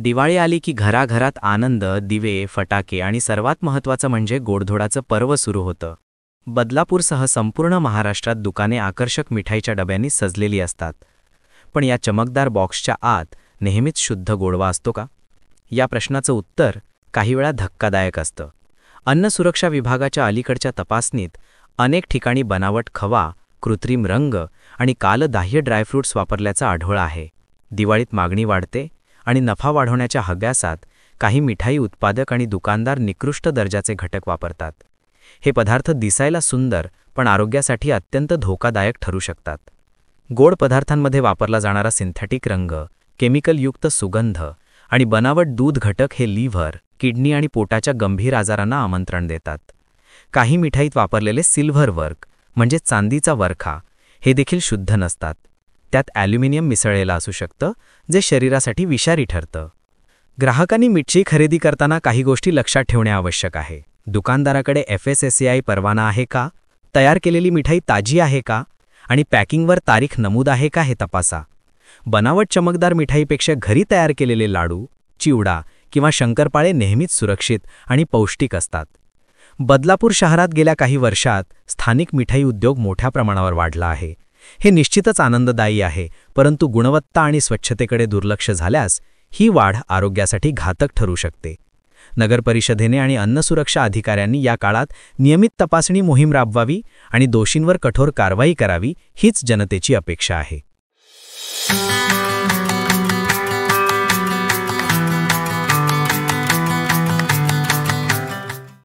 दिवाळी आली की घराघरात आनंद, दिवे, फटाके आणि सर्वात महत्त्वाचं म्हणजे गोडधोडाचं पर्व सुरू होतं. बदलापूरसह संपूर्ण महाराष्ट्रात दुकाने आकर्षक मिठाईच्या डब्यांनी सजलेली असतात. पण या चमकदार बॉक्सच्या आत नेहमीच शुद्ध गोडवा असतो का? या प्रश्नाचं उत्तर काही वेळा धक्कादायक असतं. अन्न सुरक्षा विभागाच्या अलीकडच्या तपासणीत अनेक ठिकाणी बनावट खवा, कृत्रिम रंग आणि कालबाह्य ड्रायफ्रूट्स वापरल्याचं आढळलं आहे. दिवाळीत मागणी वाढते आणि नफा वाढवण्याच्या हव्यासात काही मिठाई उत्पादक आणि दुकानदार निकृष्ट दर्जाचे घटक वापरतात. हे पदार्थ दिसायला सुंदर पण आरोग्यासाठी अत्यंत धोकादायक ठरू शकतात. गोड पदार्थांमध्ये वापरला जाणारा सिंथेटिक रंग, केमिकलयुक्त सुगंध आणि बनावट दूध घटक हे लिव्हर, किडनी आणि पोटाच्या गंभीर आजारांना आमंत्रण देतात. काही मिठाईत वापरलेले सिल्व्हर वर्क म्हणजे चांदीचा वरखा हे देखील शुद्ध नसतात. त्यात ॲल्युमिनियम मिसळलेलं असू शकतं, जे शरीरासाठी विषारी ठरतं. ग्राहकांनी मिठाई खरेदी करताना काही गोष्टी लक्षात ठेवणे आवश्यक आहे. दुकानदाराकडे FSSAI परवाना आहे का? तयार केलेली मिठाई ताजी आहे का? आणि पॅकिंगवर तारीख नमूद आहे का हे तपासा. बनावट चमकदार मिठाईपेक्षा घरी तयार केलेले लाडू, चिवडा किंवा शंकरपाळे नेहमीच सुरक्षित आणि पौष्टिक असतात. बदलापूर शहरात गेल्या काही वर्षात स्थानिक मिठाई उद्योग मोठ्या प्रमाणावर वाढला आहे. हे निश्चितच आनंददायी आहे, परंतु गुणवत्ता आणि स्वच्छतेकडे दुर्लक्ष झाल्यास ही वाढ आरोग्यासाठी घातक ठरू शकते. नगरपरिषदेने आणि अन्न सुरक्षा अधिकाऱ्यांनी या काळात नियमित तपासणी मोहीम राबवावी आणि दोषींवर कठोर कारवाई करावी हीच जनतेची अपेक्षा आहे.